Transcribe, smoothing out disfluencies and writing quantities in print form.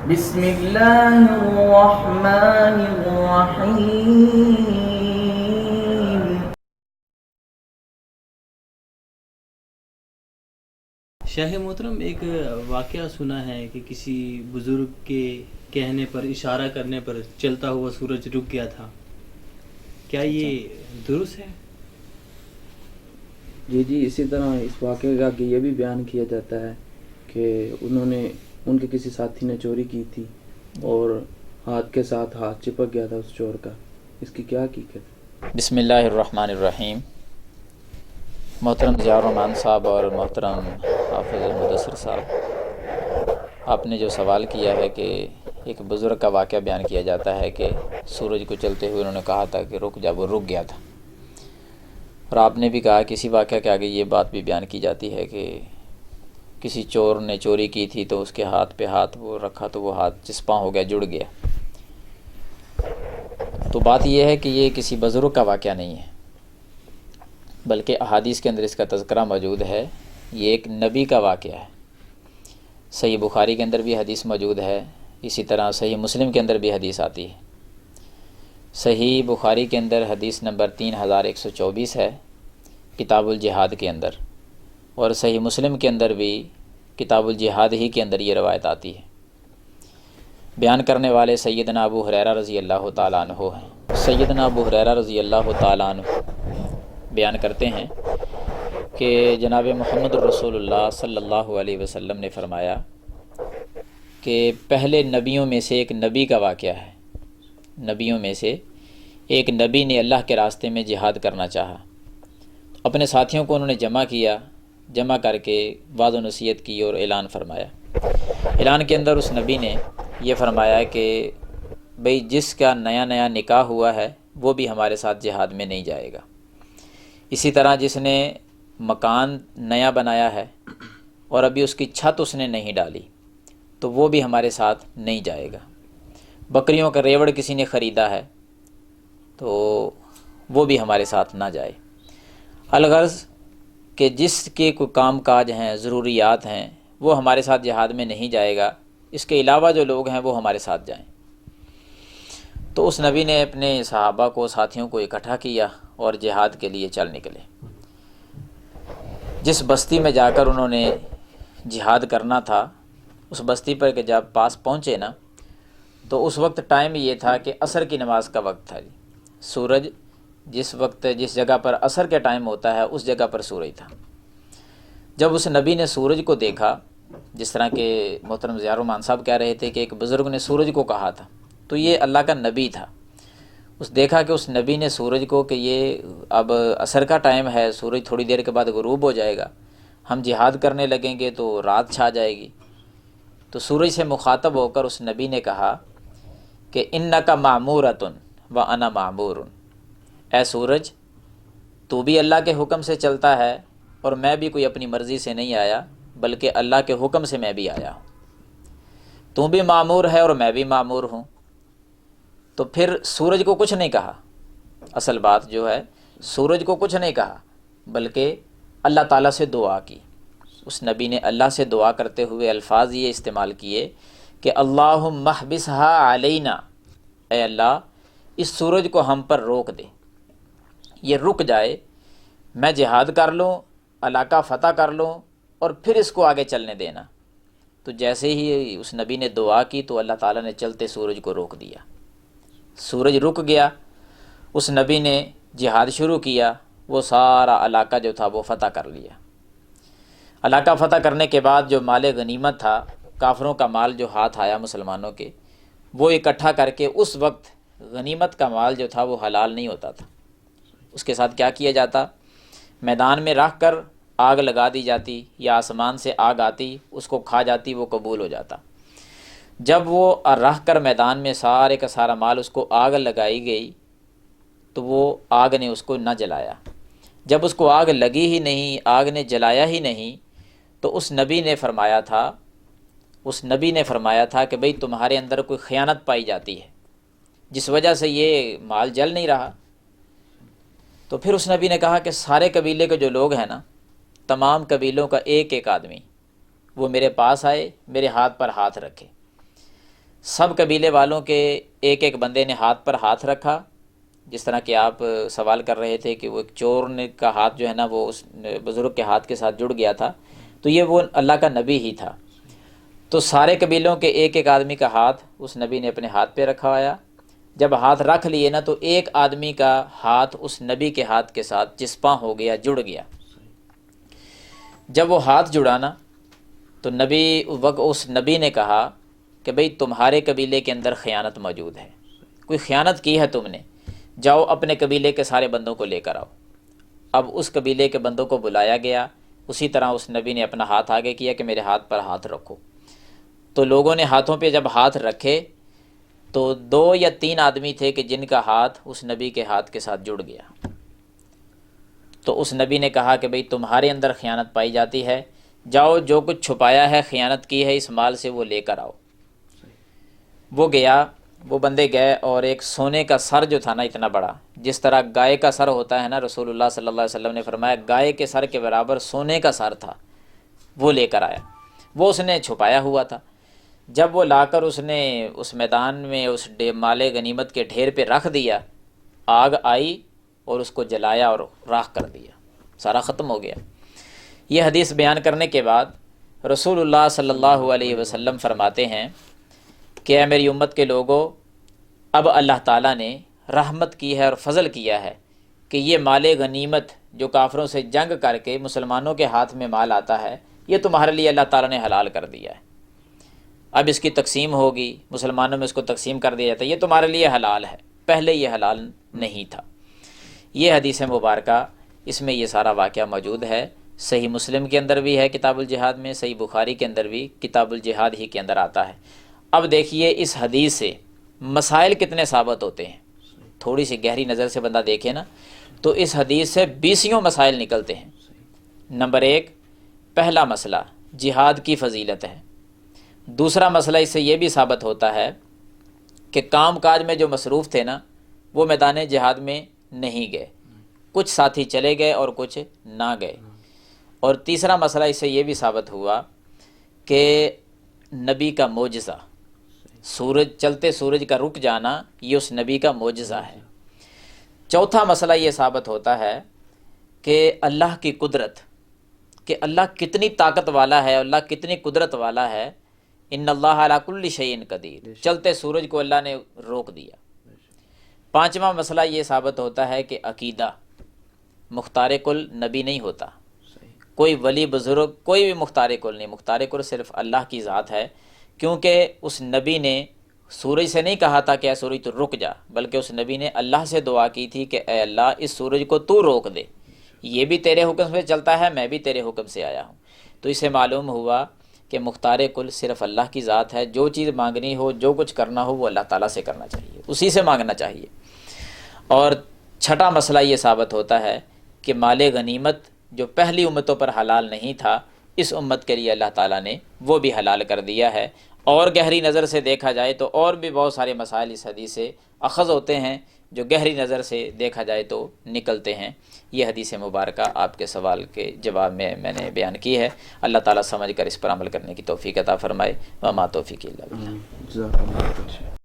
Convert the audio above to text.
بسم اللہ الرحمن الرحیم۔ شاہ محترم، ایک واقعہ سنا ہے کہ کسی بزرگ کے کہنے پر، اشارہ کرنے پر چلتا ہوا سورج رک گیا تھا، کیا یہ درست ہے؟ جی اسی طرح اس واقعے کا کہ یہ بھی بیان کیا جاتا ہے کہ ان کے کسی ساتھی نے چوری کی تھی اور ہاتھ کے ساتھ ہاتھ چپک گیا تھا اس چور کا۔ اس کی کیا حقیقت ہے؟ بسم اللہ الرحمن الرحیم۔ محترم ضیاء الرحمان صاحب اور محترم حافظ المدثر صاحب، آپ نے جو سوال کیا ہے کہ ایک بزرگ کا واقعہ بیان کیا جاتا ہے کہ سورج کو چلتے ہوئے انہوں نے کہا تھا کہ رک جا، وہ رک گیا تھا، اور آپ نے بھی کہا کہ اسی واقعہ کے آگے یہ بات بھی بیان کی جاتی ہے کہ کسی چور نے چوری کی تھی تو اس کے ہاتھ پہ ہاتھ وہ رکھا تو وہ ہاتھ چسپاں ہو گیا، جڑ گیا۔ تو بات یہ ہے کہ یہ کسی بزرگ کا واقعہ نہیں ہے، بلکہ احادیث کے اندر اس کا تذکرہ موجود ہے۔ یہ ایک نبی کا واقعہ ہے۔ صحیح بخاری کے اندر بھی حدیث موجود ہے، اسی طرح صحیح مسلم کے اندر بھی حدیث آتی ہے۔ صحیح بخاری کے اندر حدیث نمبر 3124 ہے، کتاب الجہاد کے اندر، اور صحیح مسلم کے اندر بھی کتاب الجہاد ہی کے اندر یہ روایت آتی ہے۔ بیان کرنے والے سیدنا ابو ہریرہ رضی اللہ تعالیٰ عنہ ہیں۔ سیدنا ابو ہریرہ رضی اللہ تعالیٰ عنہ بیان کرتے ہیں کہ جناب محمد الرسول اللہ صلی اللہ علیہ وسلم نے فرمایا کہ پہلے نبیوں میں سے ایک نبی کا واقعہ ہے۔ نبیوں میں سے ایک نبی نے اللہ کے راستے میں جہاد کرنا چاہا، اپنے ساتھیوں کو انہوں نے جمع کر کے وعظ و نصیحت کی اور اعلان فرمایا۔ اعلان کے اندر اس نبی نے یہ فرمایا کہ بھئی جس کا نیا نکاح ہوا ہے وہ بھی ہمارے ساتھ جہاد میں نہیں جائے گا، اسی طرح جس نے مکان نیا بنایا ہے اور ابھی اس کی چھت اس نے نہیں ڈالی تو وہ بھی ہمارے ساتھ نہیں جائے گا، بکریوں کا ریوڑ کسی نے خریدا ہے تو وہ بھی ہمارے ساتھ نہ جائے۔ الغرض کہ جس کے کوئی کام کاج ہیں، ضروریات ہیں، وہ ہمارے ساتھ جہاد میں نہیں جائے گا، اس کے علاوہ جو لوگ ہیں وہ ہمارے ساتھ جائیں۔ تو اس نبی نے اپنے صحابہ کو، ساتھیوں کو اکٹھا کیا اور جہاد کے لیے چل نکلے۔ جس بستی میں جا کر انہوں نے جہاد کرنا تھا، اس بستی پر کہ جب پاس پہنچے نا، تو اس وقت ٹائم یہ تھا کہ عصر کی نماز کا وقت تھا۔ سورج جس جگہ پر عصر کے ٹائم ہوتا ہے اس جگہ پر سورج تھا۔ جب اس نبی نے سورج کو دیکھا، جس طرح کہ محترم ضیاء الرحمان صاحب کہہ رہے تھے کہ ایک بزرگ نے سورج کو کہا تھا، تو یہ اللہ کا نبی تھا۔ دیکھا کہ اس نبی نے سورج کو کہ یہ اب عصر کا ٹائم ہے، سورج تھوڑی دیر کے بعد غروب ہو جائے گا، ہم جہاد کرنے لگیں گے تو رات چھا جائے گی۔ تو سورج سے مخاطب ہو کر اس نبی نے کہا کہ انک معمورۃ وانا معمور، اے سورج تو بھی اللہ کے حکم سے چلتا ہے اور میں بھی کوئی اپنی مرضی سے نہیں آیا، بلکہ اللہ کے حکم سے میں بھی آیا ہوں۔ تو بھی معمور ہے اور میں بھی معمور ہوں۔ تو پھر سورج کو کچھ نہیں کہا، اصل بات جو ہے سورج کو کچھ نہیں کہا بلکہ اللہ تعالیٰ سے دعا کی۔ اس نبی نے اللہ سے دعا کرتے ہوئے الفاظ یہ استعمال کیے کہ اللہم احبسھا علینا، اے اللہ اس سورج کو ہم پر روک دے، یہ رک جائے، میں جہاد کر لوں، علاقہ فتح کر لوں اور پھر اس کو آگے چلنے دینا۔ تو جیسے ہی اس نبی نے دعا کی تو اللہ تعالیٰ نے چلتے سورج کو روک دیا، سورج رک گیا۔ اس نبی نے جہاد شروع کیا، وہ سارا علاقہ جو تھا وہ فتح کر لیا۔ علاقہ فتح کرنے کے بعد جو مال غنیمت تھا، کافروں کا مال جو ہاتھ آیا مسلمانوں کے، وہ اکٹھا کر کے، اس وقت غنیمت کا مال جو تھا وہ حلال نہیں ہوتا تھا، اس کے ساتھ کیا کیا جاتا، میدان میں رکھ کر آگ لگا دی جاتی یا آسمان سے آگ آتی، اس کو کھا جاتی، وہ قبول ہو جاتا۔ جب وہ رکھ کر میدان میں سارے کا سارا مال اس کو آگ لگائی گئی تو وہ آگ نے اس کو نہ جلایا۔ جب اس کو آگ لگی ہی نہیں، آگ نے جلایا ہی نہیں، تو اس نبی نے فرمایا تھا کہ بھئی تمہارے اندر کوئی خیانت پائی جاتی ہے جس وجہ سے یہ مال جل نہیں رہا۔ تو پھر اس نبی نے کہا کہ سارے قبیلے کے جو لوگ ہیں نا، تمام قبیلوں کا ایک ایک آدمی وہ میرے پاس آئے، میرے ہاتھ پر ہاتھ رکھے۔ سب قبیلے والوں کے ایک ایک بندے نے ہاتھ پر ہاتھ رکھا، جس طرح کہ آپ سوال کر رہے تھے کہ وہ ایک چور کا ہاتھ جو ہے نا وہ اس بزرگ کے ہاتھ کے ساتھ جڑ گیا تھا، تو یہ وہ اللہ کا نبی ہی تھا۔ تو سارے قبیلوں کے ایک ایک آدمی کا ہاتھ اس نبی نے اپنے ہاتھ پہ رکھا ہوا۔ جب ہاتھ رکھ لیے نا تو ایک آدمی کا ہاتھ اس نبی کے ہاتھ کے ساتھ چسپاں ہو گیا، جڑ گیا۔ جب وہ ہاتھ جڑا نا تو اس نبی نے کہا کہ بھئی تمہارے قبیلے کے اندر خیانت موجود ہے، کوئی خیانت کی ہے تم نے، جاؤ اپنے قبیلے کے سارے بندوں کو لے کر آؤ۔ اب اس قبیلے کے بندوں کو بلایا گیا، اسی طرح اس نبی نے اپنا ہاتھ آگے کیا کہ میرے ہاتھ پر ہاتھ رکھو۔ تو لوگوں نے ہاتھوں پہ جب ہاتھ رکھے تو 2 یا 3 آدمی تھے کہ جن کا ہاتھ اس نبی کے ہاتھ کے ساتھ جڑ گیا۔ تو اس نبی نے کہا کہ بھئی تمہارے اندر خیانت پائی جاتی ہے، جاؤ جو کچھ چھپایا ہے خیانت کی ہے اس مال سے وہ لے کر آؤ۔ وہ گیا، وہ بندے گئے اور ایک سونے کا سر جو تھا نا اتنا بڑا، جس طرح گائے کا سر ہوتا ہے نا، رسول اللہ صلی اللہ علیہ وسلم نے فرمایا گائے کے سر کے برابر سونے کا سر تھا، وہ لے کر آیا۔ وہ اس نے چھپایا ہوا تھا۔ جب وہ لا کر اس نے اس میدان میں اس مال غنیمت کے ڈھیر پہ رکھ دیا، آگ آئی اور اس کو جلایا اور راکھ کر دیا، سارا ختم ہو گیا۔ یہ حدیث بیان کرنے کے بعد رسول اللہ صلی اللہ علیہ وسلم فرماتے ہیں کہ اے میری امت کے لوگوں، اب اللہ تعالیٰ نے رحمت کی ہے اور فضل کیا ہے کہ یہ مال غنیمت جو کافروں سے جنگ کر کے مسلمانوں کے ہاتھ میں مال آتا ہے، یہ تمہارے لیے اللہ تعالیٰ نے حلال کر دیا ہے۔ اب اس کی تقسیم ہوگی، مسلمانوں میں اس کو تقسیم کر دیا جاتا ہے، یہ تمہارے لیے حلال ہے، پہلے یہ حلال نہیں تھا۔ یہ حدیث مبارکہ، اس میں یہ سارا واقعہ موجود ہے۔ صحیح مسلم کے اندر بھی ہے کتاب الجہاد میں، صحیح بخاری کے اندر بھی کتاب الجہاد ہی کے اندر آتا ہے۔ اب دیکھیے اس حدیث سے مسائل کتنے ثابت ہوتے ہیں، تھوڑی سی گہری نظر سے بندہ دیکھے نا تو اس حدیث سے 20 مسائل نکلتے ہیں۔ نمبر 1، پہلا مسئلہ جہاد کی فضیلت ہے۔ دوسرا مسئلہ اس سے یہ بھی ثابت ہوتا ہے کہ کام کاج میں جو مصروف تھے نا وہ میدان جہاد میں نہیں گئے، کچھ ساتھی چلے گئے اور کچھ نہ گئے۔ اور تیسرا مسئلہ اس سے یہ بھی ثابت ہوا کہ نبی کا معجزہ، چلتے سورج کا رک جانا، یہ اس نبی کا معجزہ ہے۔ چوتھا مسئلہ یہ ثابت ہوتا ہے کہ اللہ کی قدرت، کہ اللہ کتنی طاقت والا ہے، اللہ کتنی قدرت والا ہے۔ ان اللہ علی کل شیء قدیر، چلتے سورج کو اللہ نے روک دیا۔ پانچواں مسئلہ یہ ثابت ہوتا ہے کہ عقیدہ، مختار کل نبی نہیں ہوتا، کوئی ولی بزرگ کوئی بھی مختار کل نہیں، مختار کل صرف اللہ کی ذات ہے، کیونکہ اس نبی نے سورج سے نہیں کہا تھا کہ اے سورج تو رک جا، بلکہ اس نبی نے اللہ سے دعا کی تھی کہ اے اللہ اس سورج کو تو روک دے، یہ بھی تیرے حکم سے چلتا ہے، میں بھی تیرے حکم سے آیا ہوں۔ تو اسے معلوم ہوا کہ مختار کل صرف اللہ کی ذات ہے، جو چیز مانگنی ہو، جو کچھ کرنا ہو وہ اللہ تعالیٰ سے کرنا چاہیے، اسی سے مانگنا چاہیے۔ اور چھٹا مسئلہ یہ ثابت ہوتا ہے کہ مال غنیمت جو پہلی امتوں پر حلال نہیں تھا، اس امت کے لیے اللہ تعالیٰ نے وہ بھی حلال کر دیا ہے۔ اور گہری نظر سے دیکھا جائے تو اور بھی بہت سارے مسائل اس حدیث سے اخذ ہوتے ہیں، جو گہری نظر سے دیکھا جائے تو نکلتے ہیں۔ یہ حدیث مبارکہ آپ کے سوال کے جواب میں نے بیان کی ہے۔ اللہ تعالیٰ سمجھ کر اس پر عمل کرنے کی توفیق عطا فرمائے۔ وما توفیق الا باللہ۔ جزاک اللہ خیر۔